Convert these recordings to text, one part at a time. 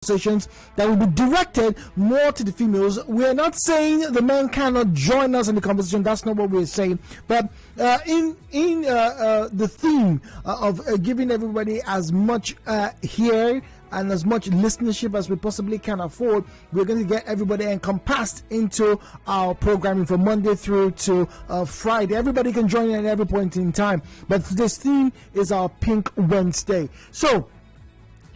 conversations that will be directed more to the females. We're not saying the men cannot join us in the conversation. That's not what we're saying. But in the theme of giving everybody as much here and as much listenership as we possibly can afford, we're going to get everybody encompassed into our programming from Monday through to Friday. Everybody can join in at every point in time. But this theme is our Pink Wednesday. So,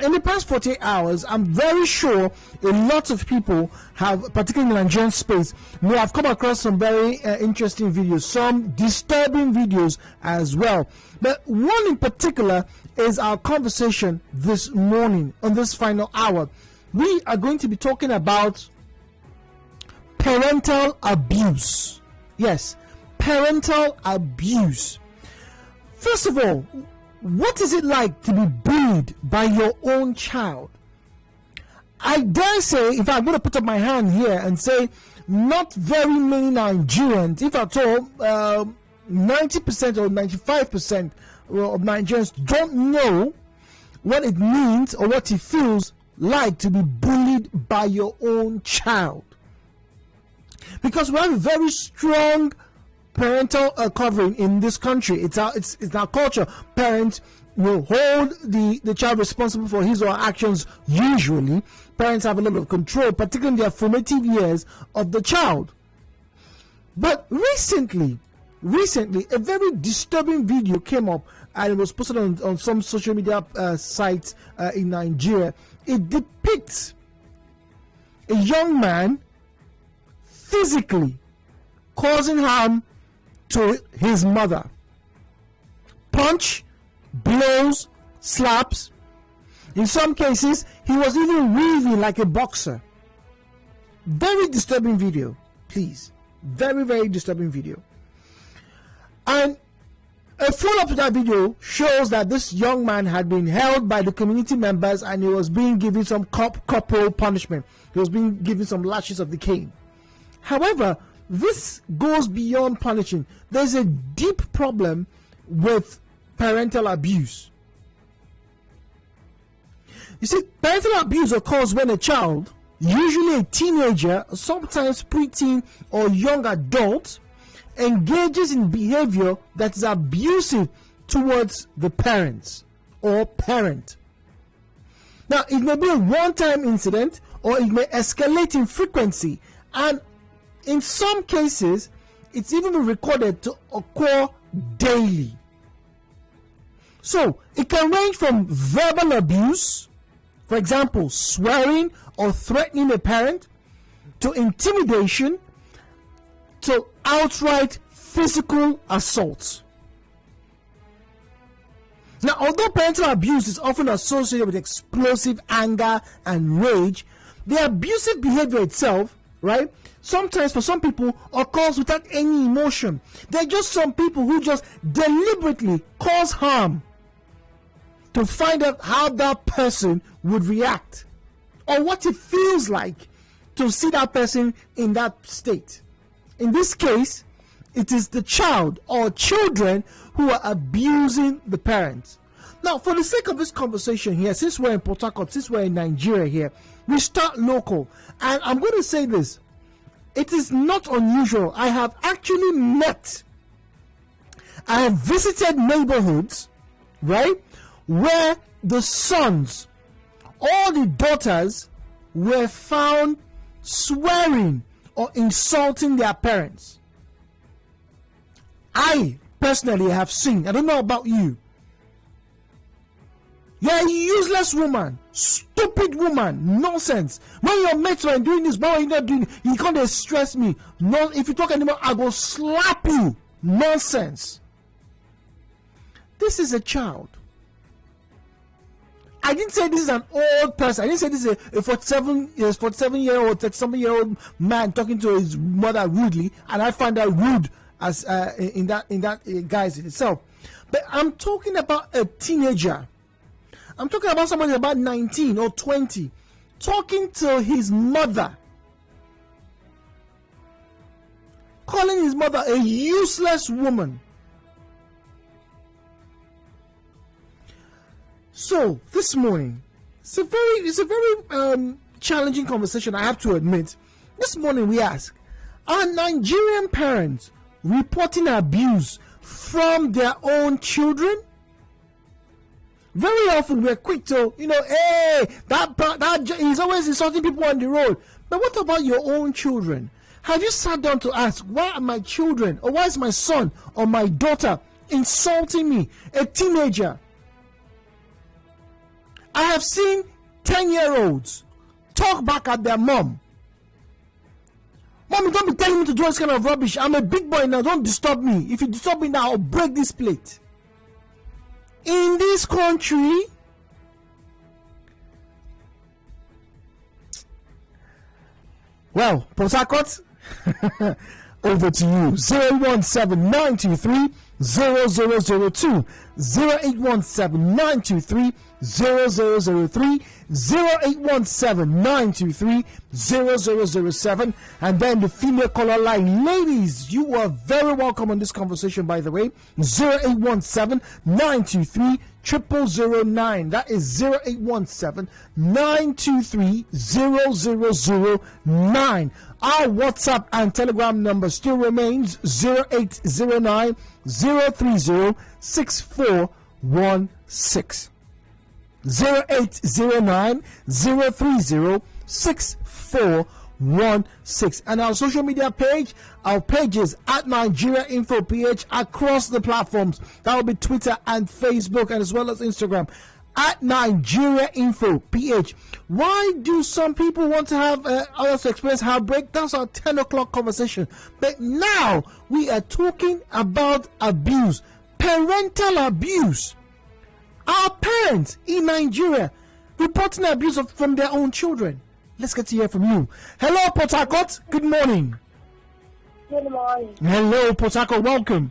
in the past 48 hours, I'm very sure a lot of people have, particularly in the Nigerian space, may have come across some very interesting videos, some disturbing videos as well. But one in particular is our conversation this morning on this final hour. We are going to be talking about parental abuse. Yes, parental abuse. First of all, what is it like to be bullied by your own child? I dare say, if I'm going to put up my hand here and say, not very many Nigerians, if at all, 90% or 95% of Nigerians don't know what it means or what it feels like to be bullied by your own child. Because we have a very strong parental covering in this country. It's our culture. Parents will hold the child responsible for his or her actions. Usually parents have a lot of control, particularly in their formative years of the child. But recently a very disturbing video came up and it was posted on some social media sites in Nigeria. It depicts a young man physically causing harm to his mother. Punch, blows, slaps. In some cases, he was even weaving like a boxer. Very disturbing video, please. Very, very disturbing video. And a follow-up to that video shows that this young man had been held by the community members and he was being given some corporal punishment. He was being given some lashes of the cane. However, this goes beyond punishing. There's a deep problem with parental abuse. You see, parental abuse occurs when a child, usually a teenager, sometimes preteen or young adult, engages in behavior that is abusive towards the parents or parent. Now, it may be a one-time incident or it may escalate in frequency, and in some cases, it's even been recorded to occur daily. So, it can range from verbal abuse, for example, swearing or threatening a parent, to intimidation, to outright physical assault. Now, although parental abuse is often associated with explosive anger and rage, the abusive behavior itself, right, sometimes for some people occurs without any emotion. There are just some people who just deliberately cause harm to find out how that person would react or what it feels like to see that person in that state. In this case, it is the child or children who are abusing the parents. Now, for the sake of this conversation here, since we're in Port Harcourt, since we're in Nigeria here, we start local. And I'm going to say this. It is not unusual. I have visited neighborhoods, right, where the sons or the daughters were found swearing or insulting their parents. I personally have seen, I don't know about you, you're a useless woman, stupid woman, nonsense. When your mates were doing this, why are you not doing it? You can't stress me. No, if you talk anymore, I will slap you. Nonsense. This is a child. I didn't say this is an old person. I didn't say this is a 47-year-old, 37-year-old man talking to his mother rudely, and I find that rude as in that guise in itself. But I'm talking about a teenager. I'm talking about somebody about 19 or 20 talking to his mother, calling his mother a useless woman. So this morning It's a very challenging conversation, I have to admit. This morning we ask, are Nigerian parents reporting abuse from their own children? Very often we're quick to, hey, that he's always insulting people on the road. But what about your own children? Have you sat down to ask, why are my children, or why is my son or my daughter insulting me? A teenager. I have seen 10-year-olds talk back at their mom. Mommy, don't be telling me to do this kind of rubbish. I'm a big boy now. Don't disturb me. If you disturb me now, I'll break this plate. In this country, well, Port Harcourt, over to you. 017-923-0002, 0817-923-0003, 0817-923-0007, and then the female caller line. Ladies, you are very welcome on this conversation, by the way. 0817-923-0009. That is 0817-923-0009. Our WhatsApp and Telegram number still remains 0809-030-6416. 0809-030-6416. And our social media page, our pages at Nigeria Info PH across the platforms. That will be Twitter and Facebook, and as well as Instagram at Nigeria Info PH. Why do some people want to have others to experience heartbreak? That's our 10 o'clock conversation. But now we are talking about abuse, parental abuse. Our parents in Nigeria reporting abuse from their own children. Let's get to hear from you. Hello, Port Harcourt. Good morning. Good morning. Hello, Port Harcourt. Welcome.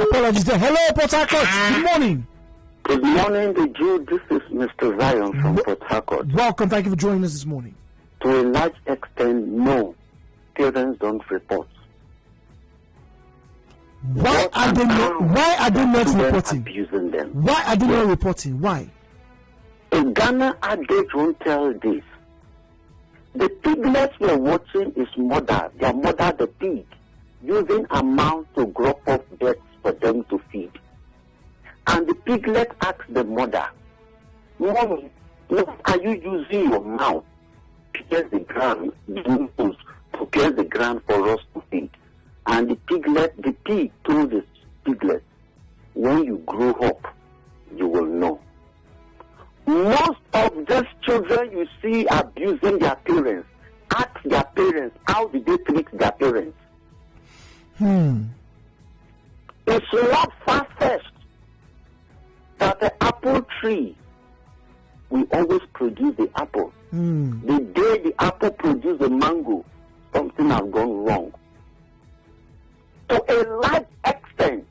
Apologies there. Hello, Port Harcourt. Good morning. Good morning, the Jew. This is Mr. Zion from Port Harcourt. Welcome. Thank you for joining us this morning. To a large extent, no. Parents don't report. Why are they not reporting? Abusing them. Why are they not reporting? Why? A Ghana adage won't tell this. The piglets we're watching is their mother, the pig, using a mouth to crop off birds for them to feed. And the piglet asks the mother, Mommy, what are you using your mouth to pierce the ground, to pierce the ground for us to feed? And the pig told the piglet, when you grow up, you will know. Most of these children you see abusing their parents, ask their parents, how did they treat their parents? It's not far-fetched that the apple tree will always produce the apple. The day the apple produces the mango, something has gone wrong. To a large extent,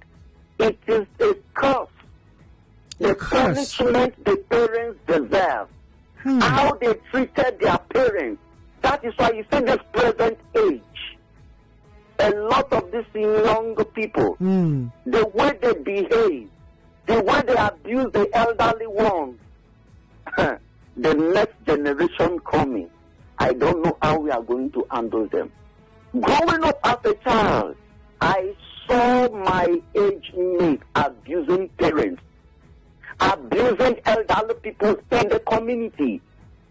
it is a curse. The punishment the parents deserve. How they treated their parents. That is why you see this present age. A lot of these young people, the way they behave, the way they abuse the elderly ones, the next generation coming, I don't know how we are going to handle them. Growing up as a child, I saw my age mate abusing parents, abusing elderly people in the community.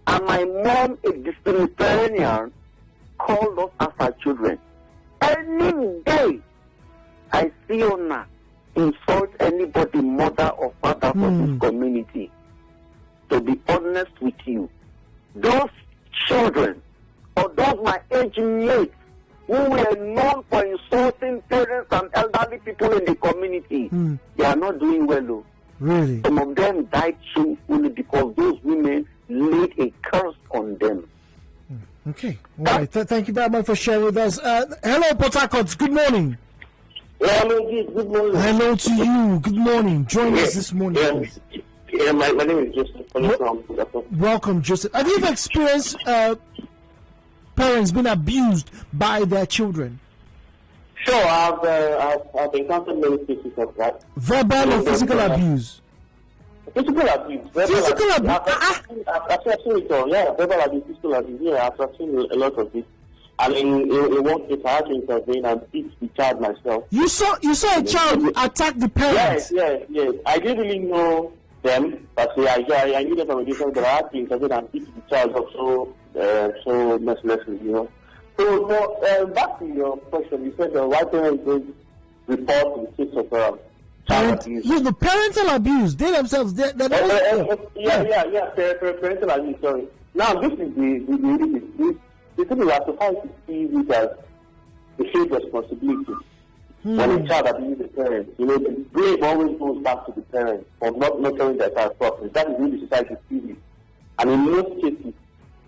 And my mom, a disciplinarian, called us as her children. Any day I see her insult anybody, mother or father from this community, to be honest with you, those children or those my age mates who were known for insulting parents and elderly people in the community, they are not doing well. Really? Some of them died shamefully because those women laid a curse on them. Okay. All right. Thank you very much for sharing with us. Hello, Port Harcourt. Good morning. Hello, good morning. Hello to you. Good morning. Join us this morning. My name is Joseph. Welcome, Joseph. Have you ever experienced parents being abused by their children? Sure, I've encountered many cases of that. Verbal or physical abuse? Physical abuse. Physical abuse. I've seen it all. Yeah, verbal abuse, physical abuse. Yeah, I've seen a lot of it. And in one case, I had to intervene and beat the child myself. You saw a child attack the parents. Yes. I didn't really know them, but I knew them from a distance, but I had to intervene and beat the child up so mercilessly, you know. So back to your question, you said why parents don't report the case of child abuse. Yeah, the parental abuse. They themselves, they're parental abuse. Sorry. Now this is the thing is that society sees it as a shared responsibility. When a child abuses the parents, you know, the blame always goes back to the parents for not nurturing their child properly. That is really society sees it. And in most cases,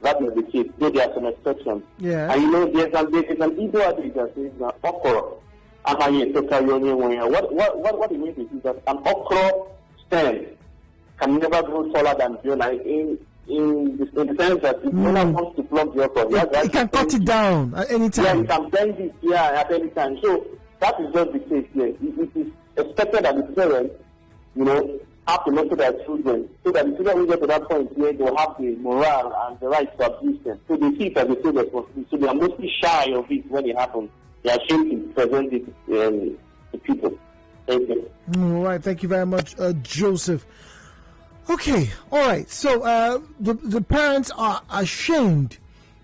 that is the case, though there are some exceptions. Yeah. And you know, there's an ego addict that says, okra. What it means is that an okra stem can never grow taller than Fiona in the sense that if Fiona wants to plug the okra, it can cut it down at any time. Yeah, you can bend it at any time. So that is just the case here. It is expected that the parents, you know, have to nurture their children so that the children will get to that point where they will have the morale and the right to abuse them. So they see it as a full responsibility. So they are mostly shy of it when it happens. They are ashamed to present it to people. Thank you. All right. Thank you very much, Joseph. Okay. All right. So the parents are ashamed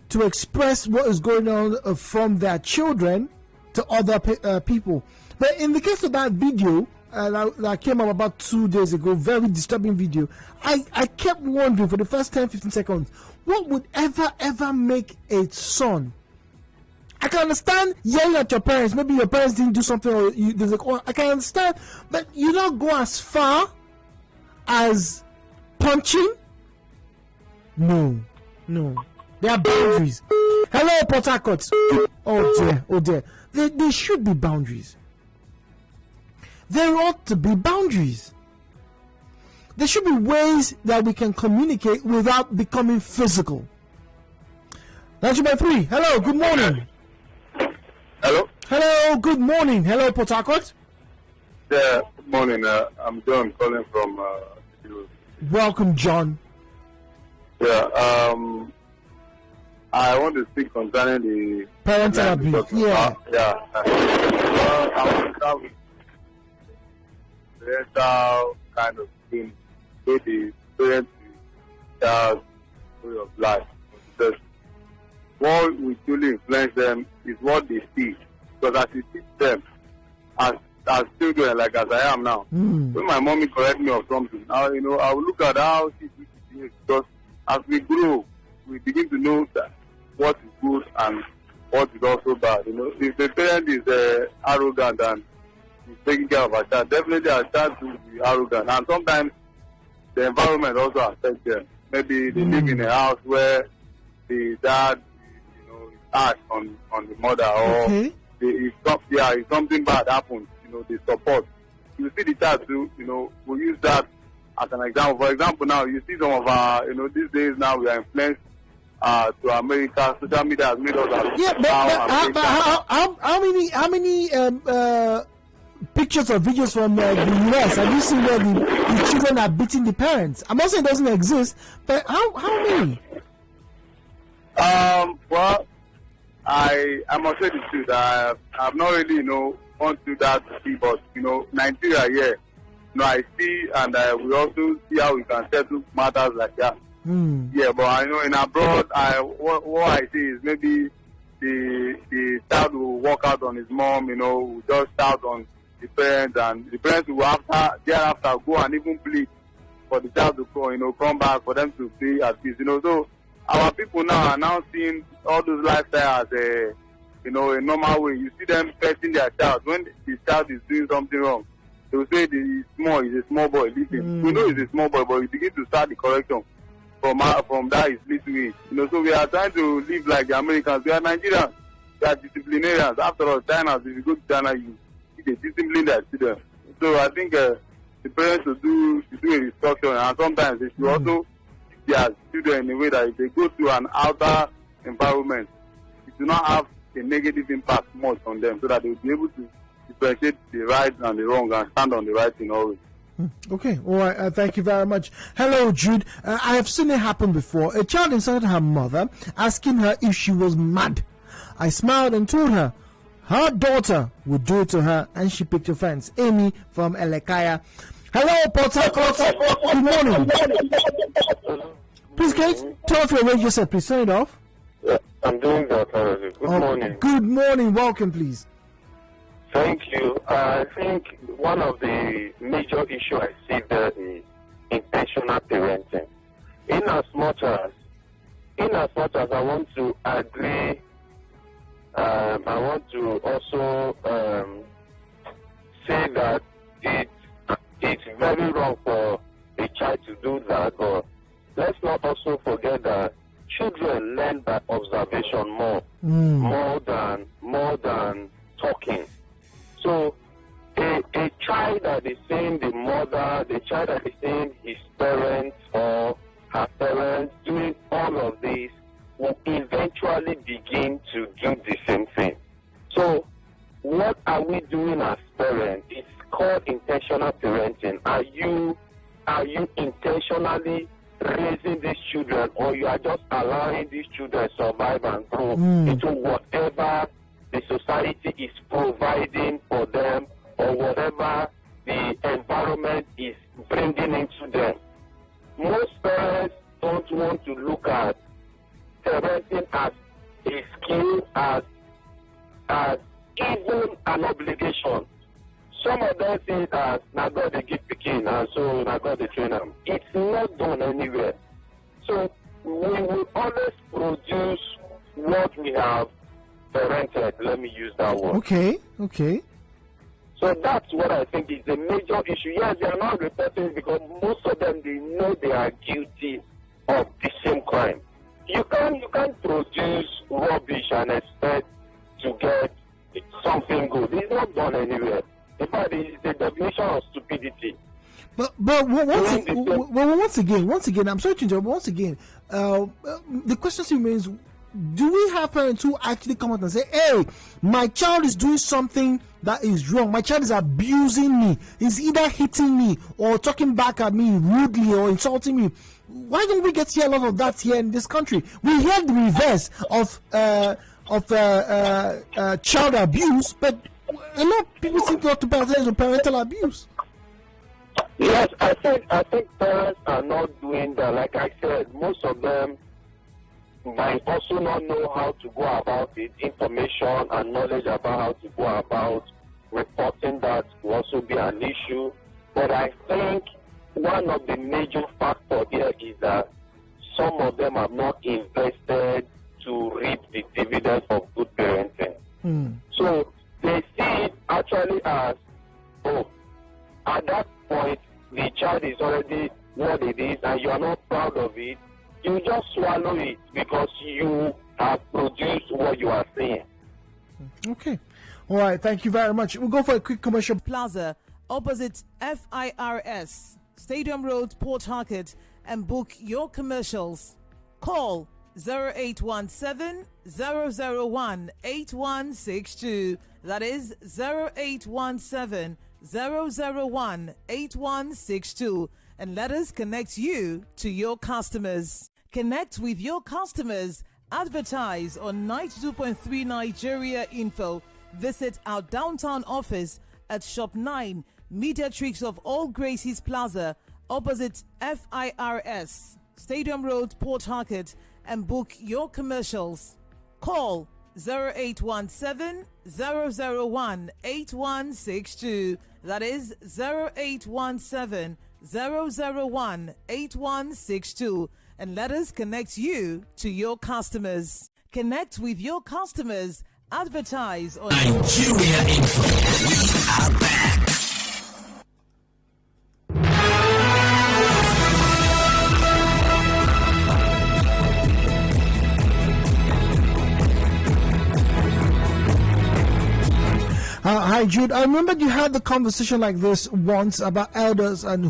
to express what is going on from their children to other people. But in the case of that video that came up about 2 days ago, very disturbing video, I kept wondering for the first 10-15 seconds, what would ever make a son? I can understand yelling at your parents. Maybe your parents didn't do something, or there's I can understand, but you don't go as far as punching. No. There are boundaries. Hello, Port Harcourt. Oh dear. There should be boundaries. There ought to be boundaries. There should be ways that we can communicate without becoming physical. 9-3. Hello, good morning. Hello, good morning. Hello, Port Harcourt. Yeah, good morning. I'm John calling from. Welcome, John. Yeah, I want to speak concerning the parental abuse. Yeah. I want to start with parental kind of thing, where the parents child way of life. Because what will truly influence them is what they see. Because as you teach them, as children, like as I am now, when my mommy correct me or something, I will look at how she behaves. Because as we grow, we begin to know that what is good and what is also bad. You know, if the parent is arrogant and is taking care of our child, definitely our child will be arrogant. And sometimes the environment also affects them. Maybe they live in a house where the dad, is harsh on the mother, or if something bad happens, they support. You see the child too, we use that as an example. For example, now you see some of our, these days now we are influenced to America. Social media has made us how many pictures or videos from the US have you seen where the children are beating the parents? I'm not saying it doesn't exist, but how many? Well, I must say the truth. I've not really gone through that to see, but Nigeria here, I see, and we also see how we can settle matters like that. Yeah, but I know in abroad, what I see is maybe the child will walk out on his mom, will just shout on the parents, and the parents will thereafter go and even plead for the child to come back, for them to be at peace. So our people now are now seeing all those lifestyles as a normal way. You see them petting their child when the child is doing something wrong. They will say he's a small boy. Listen, we know he's a small boy, but we begin to start the correction from that his little age. So we are trying to live like the Americans. We are Nigerians. We are disciplinarians. After all, China, if you go to China, they discipline their children. So I think the parents should do a restructuring, and sometimes they should also teach their children in a way that if they go to an outer environment, it do not have a negative impact much on them, so that they will be able to differentiate the right and the wrong and stand on the right thing always. Okay, all right, thank you very much. Hello, Jude. I have seen it happen before. A child insulted her mother, asking her if she was mad. I smiled and told her her daughter would do it to her, and she picked offense. Amy from Elekaya. Hello, Port Harcourt. Good morning. Please, can you turn off your radio set? Please turn it off. Yeah, I'm doing that already. Good morning. Good morning. Welcome, please. Thank you. I think one of the major issues I see there is intentional parenting. In as much as I want to agree, I want to also say that it's very wrong for a child to do that, but let's not also forget that children learn by observation more than talking. So a child that is seeing the child that is seeing his parents or her parents doing all of this will eventually begin to do the same thing. So what are we doing as parents? It's called intentional parenting. Are you intentionally raising these children, or you are just allowing these children survive and grow into whatever the society is providing for them, or whatever the environment is bringing into them? Most parents don't want to look at parenting as a skill, as even an obligation. Some of them see it as now God they give picking, and so now God they train them. It's not done anywhere. So we will always produce what we have parented. Let me use that word. Okay. So that's what I think is the major issue. Yes, they are not reporting because most of them, they know they are guilty of the same crime. You can't produce rubbish and expect to get something good. It's not done anywhere. In fact, it's the definition of stupidity. But once again, I'm sorry to interrupt. Once again, the question remains: do we have parents who actually come out and say, "Hey, my child is doing something that is wrong. My child is abusing me. He's either hitting me or talking back at me rudely or insulting me." Why don't we get to hear a lot of that here in this country? We hear the reverse of child abuse, but a lot of people seem not to pay attention to parental abuse. Yes, I think parents are not doing that. Like I said, most of them might also not know how to go about it. Information and knowledge about how to go about reporting that will also be an issue. But I think one of the major factors here is that some of them have not invested to reap the dividends of good parenting. So they see it actually as, at that point, the child is already what it is, and you are not proud of it. You just swallow it because you have produced what you are seeing. Okay. All right. Thank you very much. We'll go for a quick commercial. Plaza, opposite FIRS, Stadium Road, Port Harcourt, and book your commercials. Call 0817 001 8162. That is 0817 001 8162. And let us connect you to your customers. Connect with your customers. Advertise on 92.3 Nigeria Info. Visit our downtown office at Shop 9, Mediatrix of All Gracies Plaza, opposite FIRS, Stadium Road, Port Harcourt, and book your commercials. Call 0817 001 8162. That is 0817 001 8162. And let us connect you to your customers. Connect with your customers. Advertise on Nigeria Info. We are back. Hi, Jude. I remember you had the conversation like this once about elders and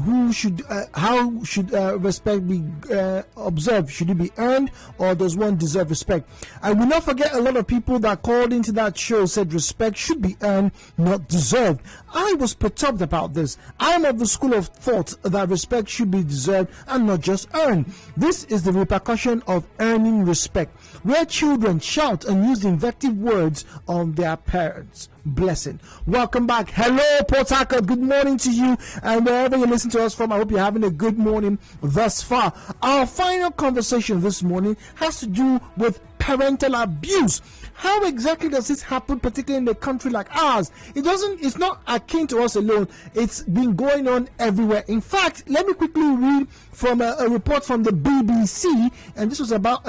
how should respect be observed? Should it be earned, or does one deserve respect? I will not forget a lot of people that called into that show said respect should be earned, not deserved. I was perturbed about this. I am of the school of thought that respect should be deserved and not just earned. This is the repercussion of earning respect, where children shout and use invective words on their parents. Blessing. Welcome back. Hello, Port Harcourt. Good morning to you, and wherever you listen to us from, I hope you're having a good morning thus far. Our final conversation this morning has to do with parental abuse. How exactly does this happen, particularly in a country like ours? It's not akin to us alone. It's been going on everywhere. In fact, let me quickly read from a report from the BBC, and this was about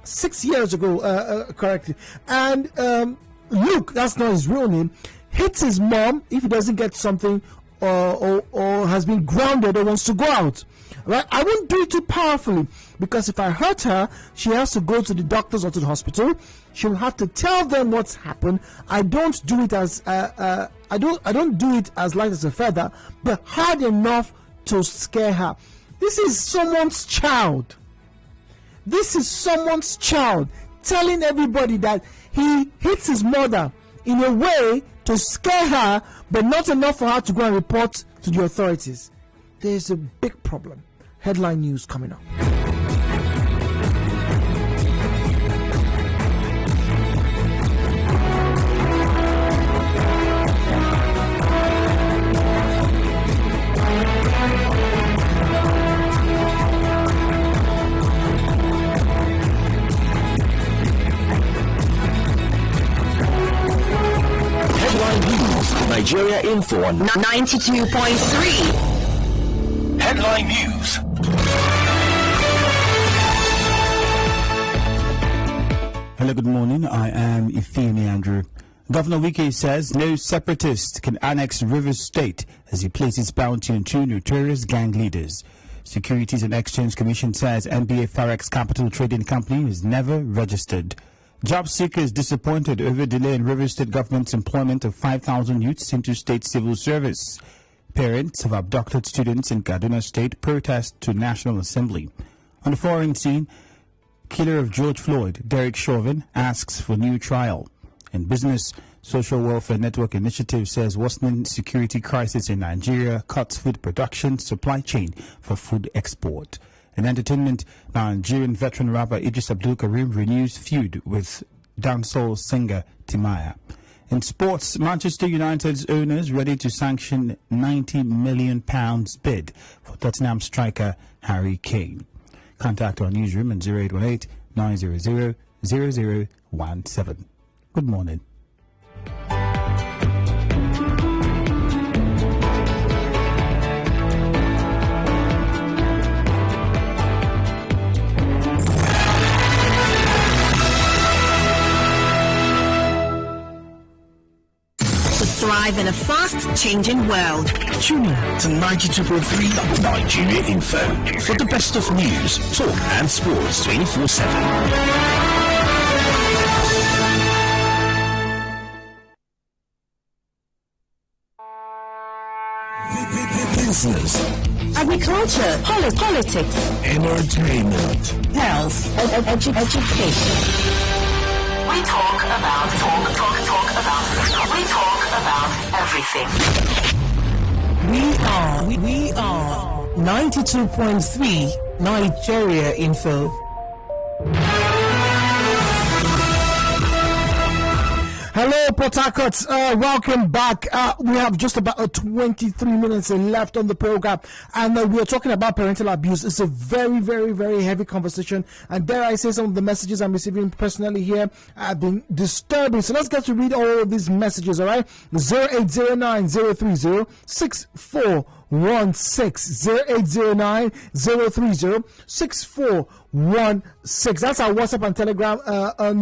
6 years ago, correctly. And Luke, that's not his real name, hits his mom if he doesn't get something or has been grounded or wants to go out. Right? I won't do it too powerfully, because if I hurt her, she has to go to the doctors or to the hospital. She'll have to tell them what's happened. I don't do it as I don't do it as light as a feather, but hard enough to scare her. This is someone's child. This is someone's child telling everybody that he hits his mother in a way to scare her, but not enough for her to go and report to the authorities. There's a big problem. Headline news coming up. Nigeria Info on 92.3. Headline News. Hello, good morning. I am Ifeanyi Andrew. Governor Wike says no separatist can annex Rivers State as he places bounty on 2 notorious gang leaders. Securities and Exchange Commission says NBA Forex Capital Trading Company is never registered. Job seekers disappointed over delay in Rivers State government's employment of 5,000 youths into state civil service. Parents of abducted students in Kaduna State protest to National Assembly. On the foreign scene, killer of George Floyd, Derek Chauvin, asks for new trial. In business, Social Welfare Network Initiative says worsening security crisis in Nigeria cuts food production supply chain for food export. In entertainment, Nigerian veteran rapper Idris Abdul Karim renews feud with dancehall singer Timaya. In sports, Manchester United's owners ready to sanction £90 million bid for Tottenham striker Harry Kane. Contact our newsroom at 0818 900 0017. Good morning. Thrive in a fast-changing world. Tune in to 92.3 Nigeria Info for the best of news, talk and sports 24/7. Business, Agriculture, politics, entertainment, health, education. We talk about everything. We are 92.3 Nigeria Info. Hello, Port Harcourt. Welcome back. We have just about 23 minutes left on the program, and we're talking about parental abuse. It's a very, very, very heavy conversation, and dare I say, some of the messages I'm receiving personally here have been disturbing. So let's get to read all of these messages, all right? 0809 030 64 0809 030 6416. That's our WhatsApp and Telegram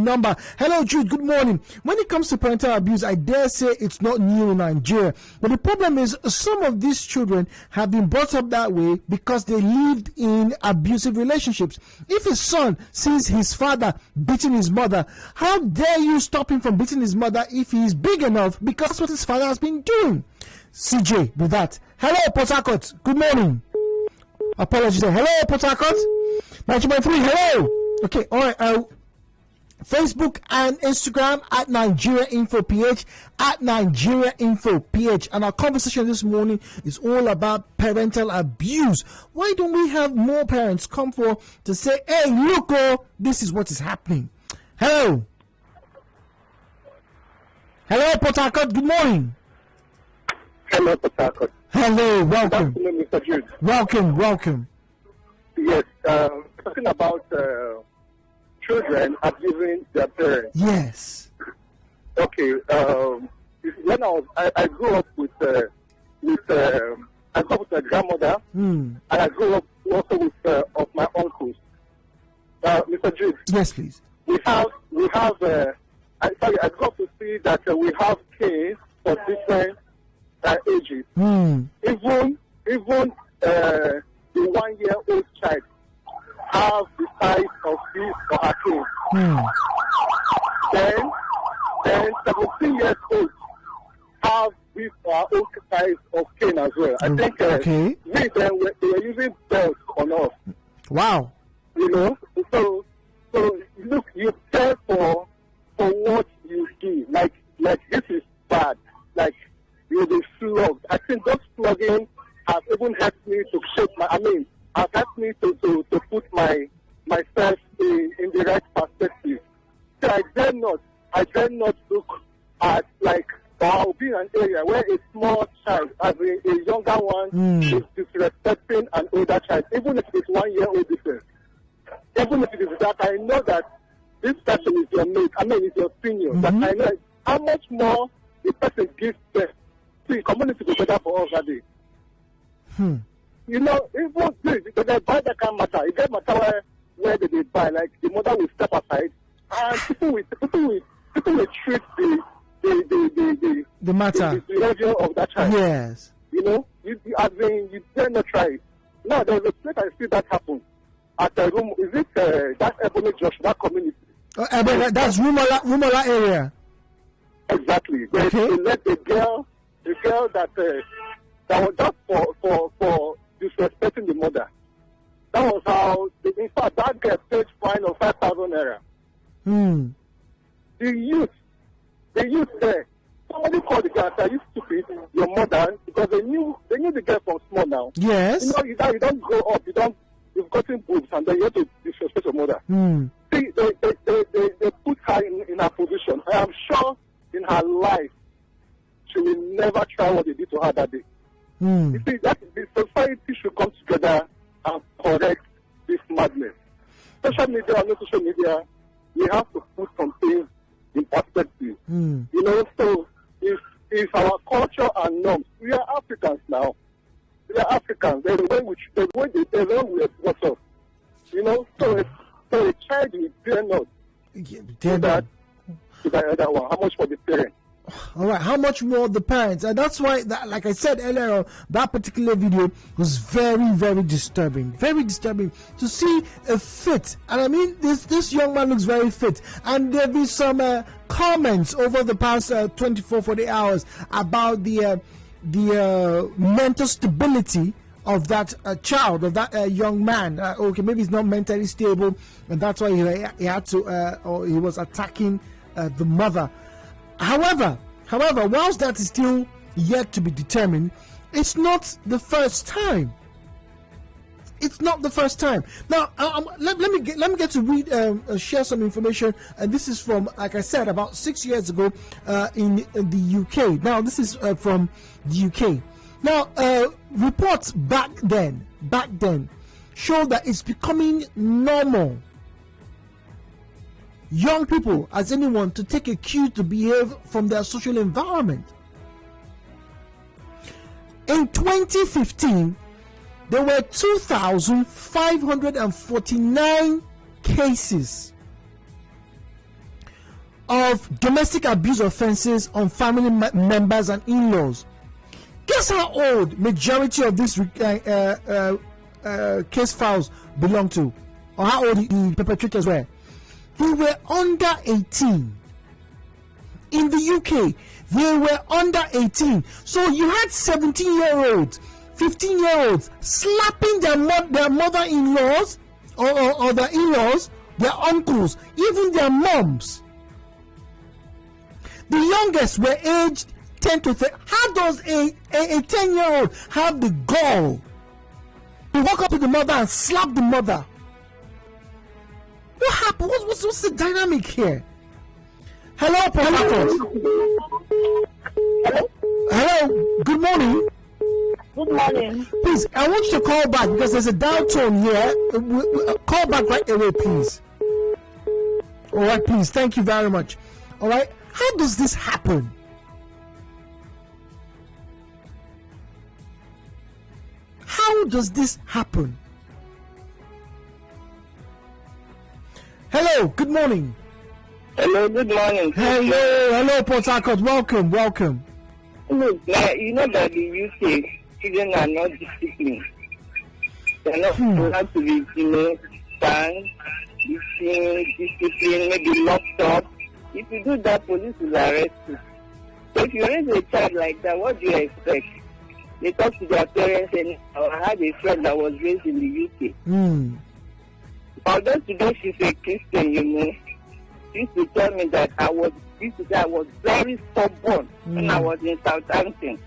number. Hello, Jude. Good morning. When it comes to parental abuse, I dare say it's not new in Nigeria. But the problem is some of these children have been brought up that way because they lived in abusive relationships. If a son sees his father beating his mother, how dare you stop him from beating his mother if he is big enough? Because that's what his father has been doing. CJ, with that. Hello, Port Harcourt. Good morning. Apologies. Hello, Port Harcourt. 9.3. Hello. Okay. All right. Facebook and Instagram at Nigeria Info PH, at Nigeria Info PH. And our conversation this morning is all about parental abuse. Why don't we have more parents come forward to say, hey, look, this is what is happening? Hello. Hello, Port Harcourt. Good morning. Hello, Port Harcourt. Hello, welcome. Good afternoon, Mr. Jude. Welcome. Yes, talking about children abusing their parents. Yes. Okay. When I grew up with I grew up with a grandmother, and I grew up also with of my uncles. Mr. Jude. Yes, please. We have. I grew up to see that we have kids for different ages. Even the 1-year-old child have the size of this or her kid. Then 17 years old have this or her own size of cane as well. I think we then they were using belts on us. Wow. You know, so look, you care for what you do. Like this is bad. Like you'll be flogged. I think those flogging has even helped me to shape has helped me to put myself in the right perspective. So I dare not look at I'll be in an area where a small child, as a younger one, is disrespecting an older child, even if it's 1-year-old difference. Even if it is that, I know that this person is your mate, is your senior. That I know how much more the person gives best. See, community will be better for us that day. You know, even this, because they buy that kind of matter. It doesn't matter where they buy. Like the mother will step aside, and people will treat the matter, the behavior of that child. Yes. You know, you dare not try it. Now there's a place I see that happen at the room. Is it that Ebony Josh, that community? That's Rumola area. Exactly. They let the girl that was just for disrespecting the mother. That was how. In fact, that girl paid fine of 5,000 naira. The youth there. Somebody called the girl and said, "You stupid, your mother," because they knew the girl from small now. Yes. You know, you don't grow up. You've gotten boobs, and then you have to disrespect your mother. See, they put her in her position. I am sure in her life she will never try what they did to her that day. You see, that the society should come together and correct this madness. Social media or no social media, we have to put some things in perspective. You know, so if our culture and norms, we are Africans now. We are Africans. There's a way we are brought up. You know, so a child will dare not do that to the other one. How much for the parent? All right, how much more the parents? And that's why, like I said earlier on, that particular video was very, very disturbing. Very disturbing to see a fit. And I mean, this young man looks very fit. And there have been some comments over the past 24, 48 hours about the mental stability of that child, of that young man. Okay, maybe he's not mentally stable, and that's why he had to, or he was attacking the mother. However, whilst that is still yet to be determined, it's not the first time. It's not the first time. Now, let me get to read, share some information. And this is from, like I said, about 6 years ago in the UK. Now, this is from the UK. Now, reports back then show that it's becoming normal. Young people, as anyone, to take a cue to behave from their social environment. In 2015, there were 2,549 cases of domestic abuse offenses on family members and in-laws. Guess how old majority of these case files belong to, or how old the perpetrators were? They were under 18. In the UK, they were under 18. So you had 17-year-olds, 15-year-olds slapping their mother-in-laws or their in-laws, their uncles, even their moms. The youngest were aged 10 to 30. How does a 10-year-old have the gall to walk up to the mother and slap the mother? What happened? What's the dynamic here? Hello, Port Harcourt. Hello. Good morning. Good morning. Please, I want you to call back because there's a down tone here. Call back right away, please. All right, please. Thank you very much. All right. How does this happen? How does this happen? Hello, good morning. Hello, good morning. Hello, Port Harcourt. Welcome. Look, you know that the UK children are not disciplined. They're not allowed to be, banned, disciplined, maybe locked up. If you do that, police will arrest you. So if you raise a child like that, what do you expect? They talk to their parents, and I had a friend that was raised in the UK. Although today she's a Christian, she used to tell me that I was very stubborn when I was in Southampton.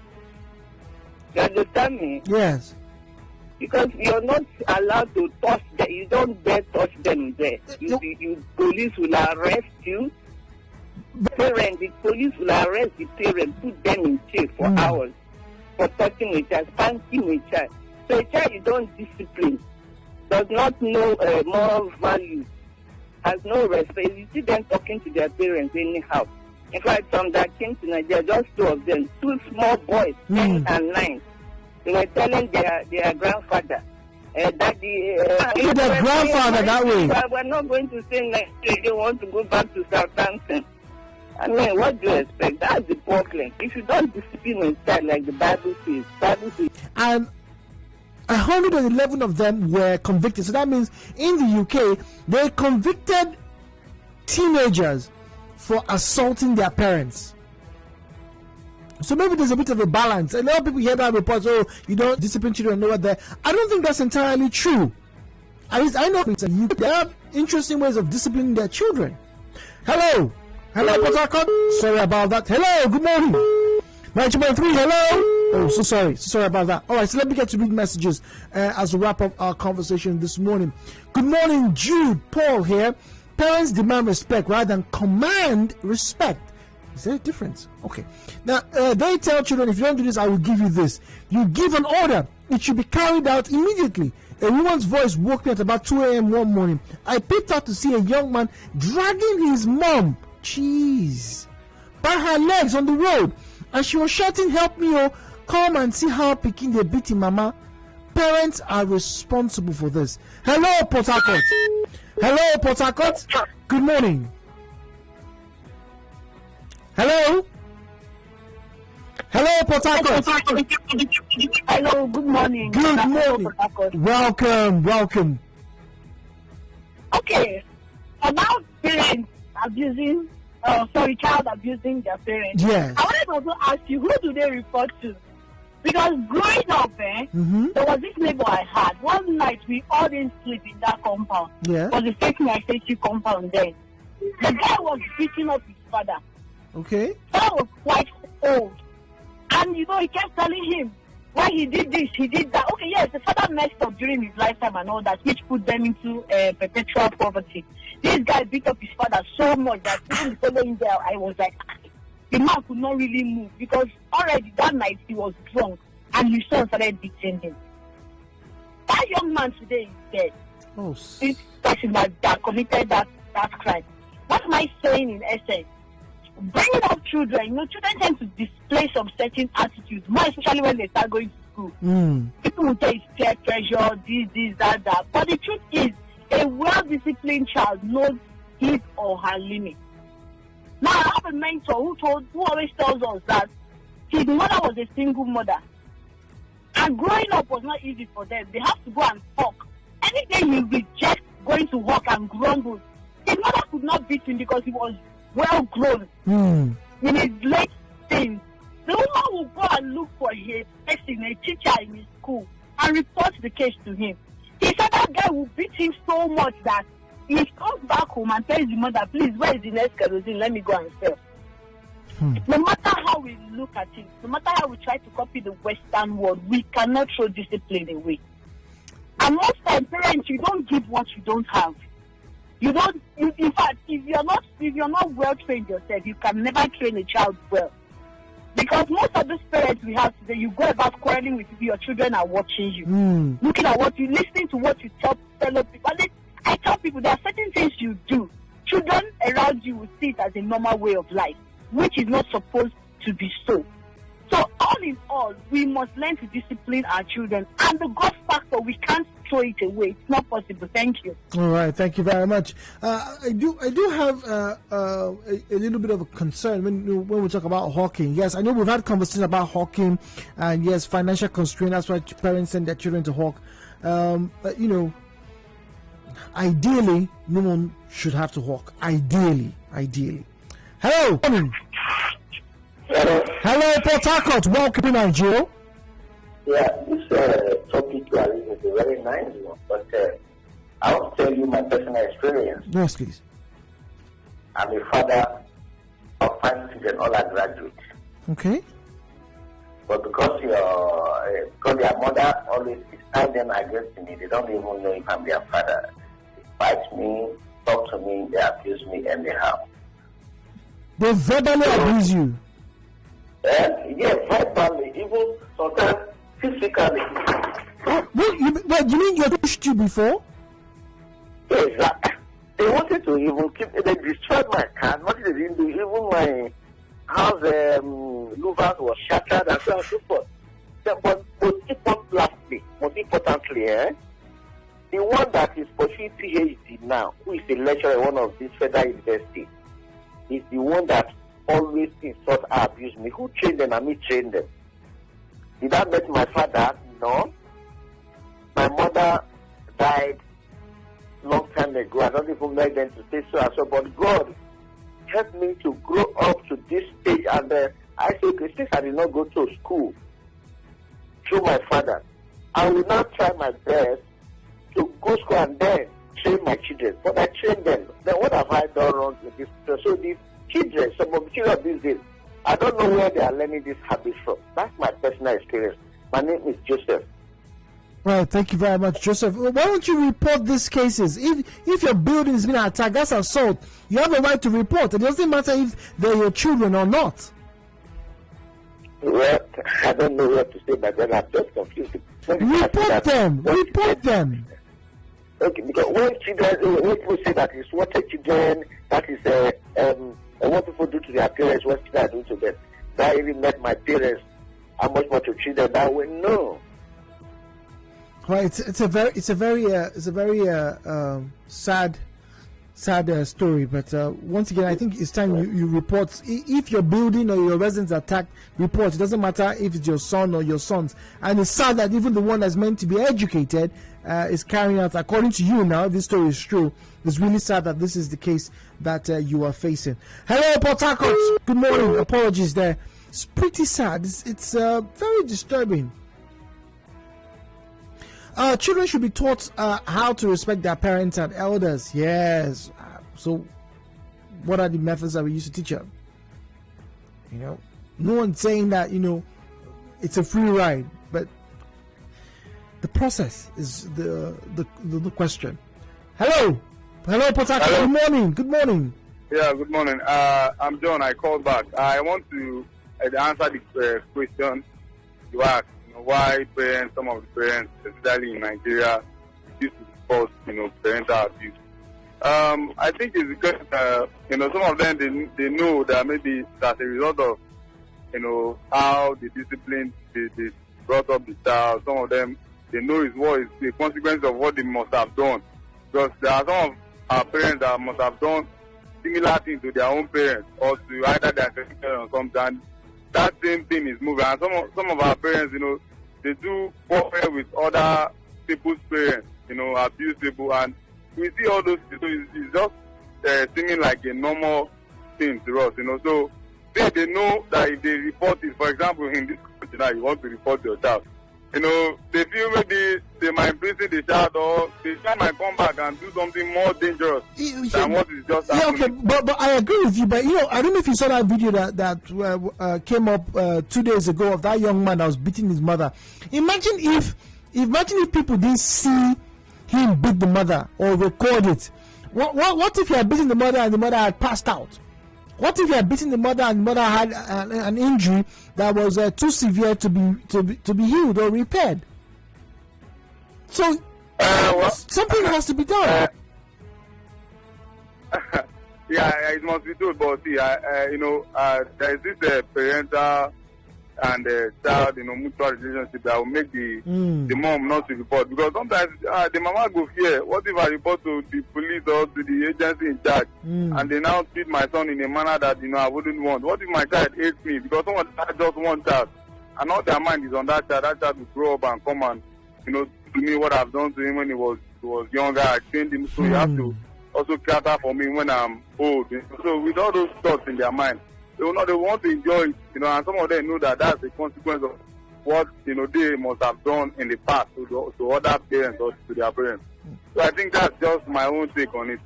You understand me? Yes. Because you're not allowed to touch them. You don't dare touch them there. Police will arrest you. The police will arrest the parent, put them in jail for hours for touching a child, spanking a child. So a child you don't discipline, does not know moral value, has no respect. You see them talking to their parents anyhow. In fact, some that came to Nigeria, just two of them, two small boys, 10 and 9. They were telling their grandfather, Daddy, their grandfather that way. We're not going to say Nigeria. They want to go back to Southampton. I mean, what do you expect? That's the problem. If you don't discipline a child like the Bible says. And 111 of them were convicted. So that means in the UK, they convicted teenagers for assaulting their parents. So maybe there's a bit of a balance. A lot of people hear that report, you don't discipline children and over there. I don't think that's entirely true. At least I know they have interesting ways of disciplining their children. Hello, Port Harcourt. Sorry about that. Hello, good morning. 9.3, hello. Oh, so sorry about that. All right, so let me get to read messages as we wrap up our conversation this morning. Good morning, Jude. Paul here. Parents demand respect rather than command respect. Is there a difference? Okay. Now, they tell children, if you don't do this, I will give you this. You give an order. It should be carried out immediately. A woman's voice woke me at about 2 a.m. one morning. I peeped out to see a young man dragging his mom, by her legs on the road. And she was shouting, help me, come and see how Peking they beating mama. Parents are responsible for this. Hello, Port Harcourt. Hello, Port Harcourt. Good morning. Hello, Port Harcourt. Hello, good morning. Good morning. Welcome. Okay, about parents abusing, child abusing their parents. Yes. I wanted to also ask you, who do they report to? Because growing up, there was this neighbor I had. One night, we all didn't sleep in that compound. Yeah. It was the facing I safety compound then. The guy was beating up his father. Okay. That was quite old. And he kept telling him, why he did this, he did that. Okay, yes, the father messed up during his lifetime and all that, which put them into perpetual poverty. This guy beat up his father so much that even the following day, I was like, the man could not really move because already that night he was drunk and his son started beating him. That young man today is dead. Oh, this person that committed that crime. What am I saying in essence? bringing up children, children tend to display some certain attitudes, more especially when they start going to school. People will say it's peer pressure, this, that. But the truth is, a well-disciplined child knows his or her limits. Now, I have a mentor who always tells us that his mother was a single mother. And growing up was not easy for them. They have to go and talk. Any day he rejects going to work and grumbles, his mother could not beat him because he was well grown in his late teens. The woman will go and look for a person, a teacher in his school, and report the case to him. He said that guy will beat him so much that he comes back home and tells the mother, please, where is the next kerosene? Let me go and sell. No matter how we look at it, no matter how we try to copy the Western world, we cannot throw discipline away. And most times, parents, you don't give what you don't have. In fact, if you're not well trained yourself, you can never train a child well. Because most of these parents we have today, you go about quarreling with people, your children are watching you, looking at what you, listening to what you tell fellow people. I tell people there are certain things you do. Children around you will see it as a normal way of life, which is not supposed to be so. So all in all, we must learn to discipline our children. And the God factor, we can't throw it away. It's not possible. Thank you. All right. Thank you very much. I do have a little bit of a concern when we talk about hawking. Yes, I know we've had conversations about hawking, and yes, financial constraint. That's why parents send their children to hawk. But ideally, no one should have to hawk. Ideally. Hello. Hello, Port Harcourt. Welcome to Nigeria. Yeah, this topic you are raising is a very nice one, but I want to tell you my personal experience. Yes, please. I'm a father of 5 children, all are graduates. Okay. But because their mother always tied them against me, they don't even know if I'm their father. They fight me, talk to me, they abuse me anyhow. They verbally abuse you? Yes, verbally, even sometimes physically. Wait, you mean you pushed you before? Exactly. They wanted to even they destroyed my car, nothing they didn't do, even my house louvers was shattered and so on and so forth. But most importantly, the one that is pursuing PhD now, who is a lecturer at one of these federal universities, is the one that always insult and abuse me. Who trained them and me trained them? Did I met my father? No. My mother died long time ago. I don't even like them to say so and so, but God helped me to grow up to this stage. And I say, okay, since I did not go to school through my father, I will now try my best to go school and then train my children. But I trained them. Then what have I done wrong with this? So these children, some of the children these days, I don't know where they are learning this habit from. That's my personal experience. My name is Joseph. Right, thank you very much, Joseph. Why don't you report these cases? If your building is being attacked, that's assault. You have a right to report. It doesn't matter if they're your children or not. Well, I don't know what to say, but then I'm just confused. Report them. Okay, because when people say that it's what children, that is what people do to their parents, what children do to them. That even met my parents, how much more to treat them that way? No. Right, it's a very sad story. But once again, I think it's time you report. If your building or your residence attacked, report. It doesn't matter if it's your son or your sons. And it's sad that even the one that's meant to be educated is carrying out, according to you now, if this story is true, it's really sad that this is the case that you are facing. Hello, Port Harcourt. Good morning. Apologies there. It's pretty sad. It's very disturbing. Children should be taught how to respect their parents and elders. Yes. So, what are the methods that we use to teach them? No one's saying that it's a free ride, but the process is the question. Hello, Port Harcourt. Good morning. Yeah, good morning. I'm John. I called back. I want to answer the question you asked. Why some of the parents, especially in Nigeria, used to report, parental abuse. I think it's because some of them they know that maybe as a result of how the discipline they brought up the child. Some of them they know is what is the consequence of what they must have done, because there are some of our parents that must have done similar things to their own parents or to either their parents or something. And that same thing is moving. And some of our parents, they do quarrel with other people's parents, abuse people, and we see all those. So it's just seeming like a normal thing to us, So they know that if they report it, for example, in this country now, you want to report your child, they feel maybe they might imprison the child, or the child might come back and do something more dangerous than what is just happening. Okay, but I agree with you. But I don't know if you saw that video that came up 2 days ago of that young man that was beating his mother. Imagine if people didn't see him beat the mother or record it. What if he had beaten the mother and the mother had passed out? What if you had beaten the mother and the mother had an injury that was too severe to be healed or repaired? So something has to be done. Yeah, it must be done. But see, there is this parental and child, mutual relationship that will make the mom not to report, because sometimes the mama go fear. What if I report to the police or to the agency in charge, and they now treat my son in a manner that I wouldn't want? What if my child hates me because someone has just one child, and all their mind is on that child? That child will grow up and come and to me what I've done to him when he was younger. I trained him, so you have to also cater for me when I'm old. So with all those thoughts in their mind, they want to enjoy it, and some of them know that that's a consequence of what, they must have done in the past to other parents or to their parents. So I think that's just my own take on it.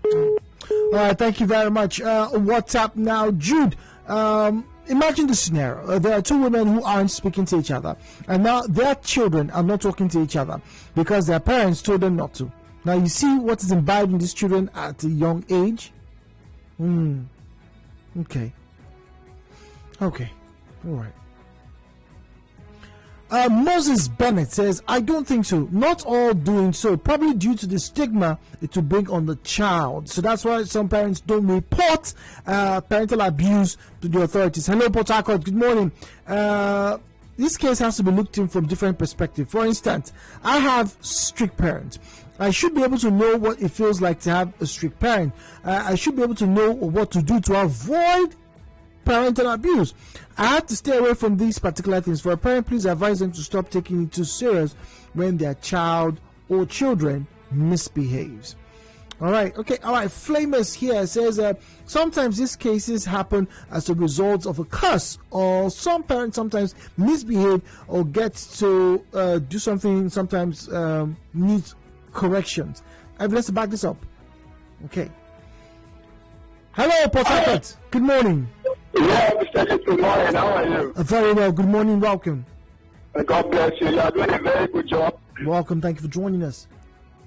All right, thank you very much. What's up now, Jude? Imagine the scenario. There are two women who aren't speaking to each other, and now their children are not talking to each other because their parents told them not to. Now you see what is imbibed in these children at a young age? Okay. All right. Moses Bennett says, I don't think so. Not all doing so, probably due to the stigma it will bring on the child. So that's why some parents don't report parental abuse to the authorities. Hello, Port Harcourt. Good morning. This case has to be looked in from different perspectives. For instance, I have strict parents. I should be able to know what it feels like to have a strict parent. I should be able to know what to do to avoid parental abuse. I have to stay away from these particular things. For a parent, please advise them to stop taking it too serious when their child or children misbehaves. All right. Flamers here says sometimes these cases happen as a result of a curse, or some parents sometimes misbehave or get to do something, sometimes need corrections. Evidence to back this up. Okay. Hello, Port Harcourt. Good morning. Yeah, Mr. Good morning. How are you? Very well. Good morning. Welcome. God bless you. You are doing a very good job. Welcome. Thank you for joining us.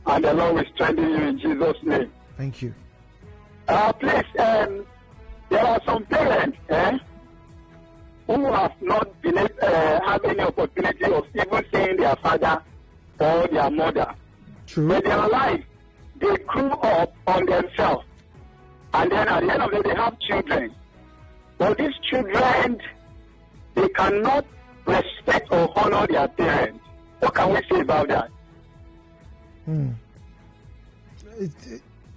And the Lord will strengthen you in Jesus' name. Thank you. Please, there are some parents who have not been have any opportunity of even seeing their father or their mother. True. In their life, they grew up on themselves. And then at the end of it, they have children. But these children, they cannot respect or honor their parents. What can we say about that?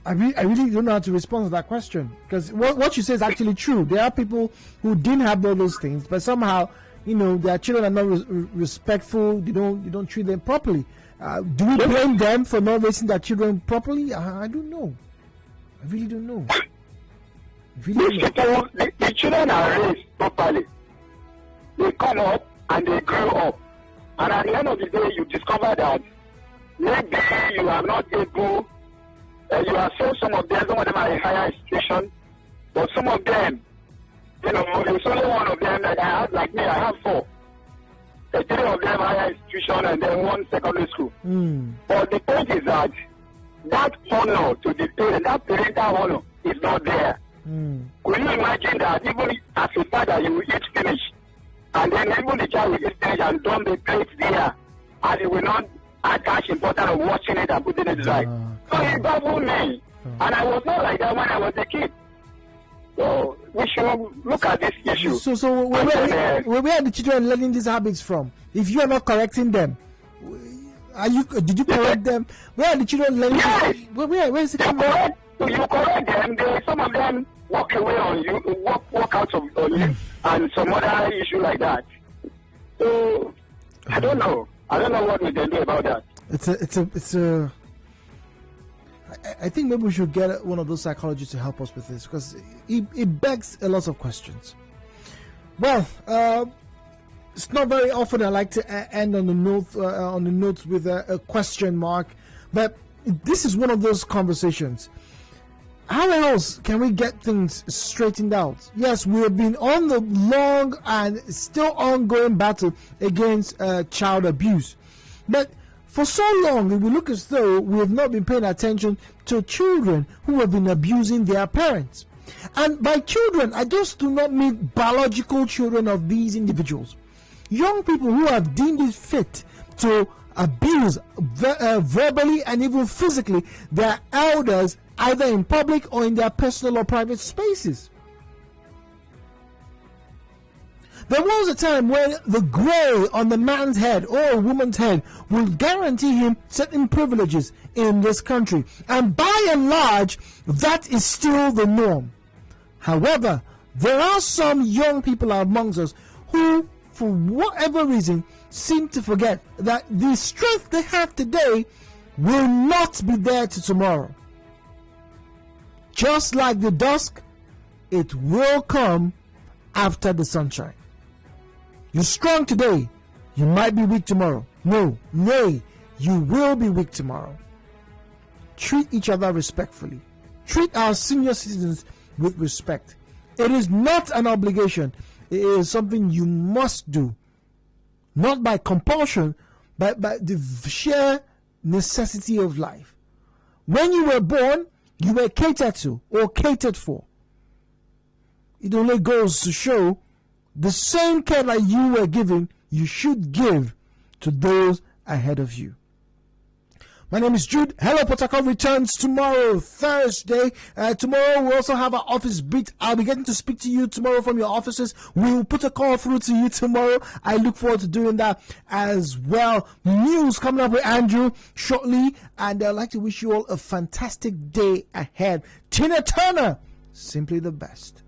I really don't know how to respond to that question, because what you say is actually true. There are people who didn't have all those things, but somehow, their children are not respectful. They don't treat them properly. Do we blame them for not raising their children properly? I don't know. I really don't know. The children are raised properly. They come up and they grow up. And at the end of the day, you discover that maybe you are not able, you are so some of them are in higher institution, but some of them, there's only one of them that I have, like me, I have 4. 3 of them higher institution and then 1 secondary school. But the point is that honor to the parent, that parental honor is not there. Could you imagine that even as a father you will eat finish, and then even the child will eat finish and dump the plate there, and he will not attach importance of watching it and putting it aside? So it baffles me. And I was not like that when I was a kid. So we should look at this issue. So where are the children learning these habits from? If you are not correcting them, did you correct them? Where are the children learning? Yes. Where is it coming? You correct them. Some of them walk away on you, walk out on you, and some other issue like that. So I don't know. I don't know what we can do about that. I think maybe we should get one of those psychologists to help us with this, because it begs a lot of questions. Well, it's not very often I like to end on the note with a question mark, but this is one of those conversations. How else can we get things straightened out? Yes, we have been on the long and still ongoing battle against child abuse, but for so long, it will look as though we have not been paying attention to children who have been abusing their parents. And by children, I just do not mean biological children of these individuals. Young people who have deemed it fit to abuse verbally and even physically their elders, either in public or in their personal or private spaces. There was a time when the gray on the man's head or a woman's head will guarantee him certain privileges in this country. And by and large, that is still the norm. However, there are some young people amongst us who, for whatever reason, seem to forget that the strength they have today will not be there to tomorrow. Just like the dusk, it will come after the sunshine. You're strong today, you might be weak tomorrow. Nay, you will be weak tomorrow. Treat each other respectfully. Treat our senior citizens with respect. It is not an obligation. It is something you must do. Not by compulsion, but by the sheer necessity of life. When you were born, you were catered to or catered for. It only goes to show the same care that you were giving, you should give to those ahead of you. My name is Jude. Hello Port Harcourt returns tomorrow, Thursday. Tomorrow we also have our office beat. I'll be getting to speak to you tomorrow from your offices. We'll put a call through to you tomorrow. I look forward to doing that as well. News coming up with Andrew shortly. And I'd like to wish you all a fantastic day ahead. Tina Turner, simply the best.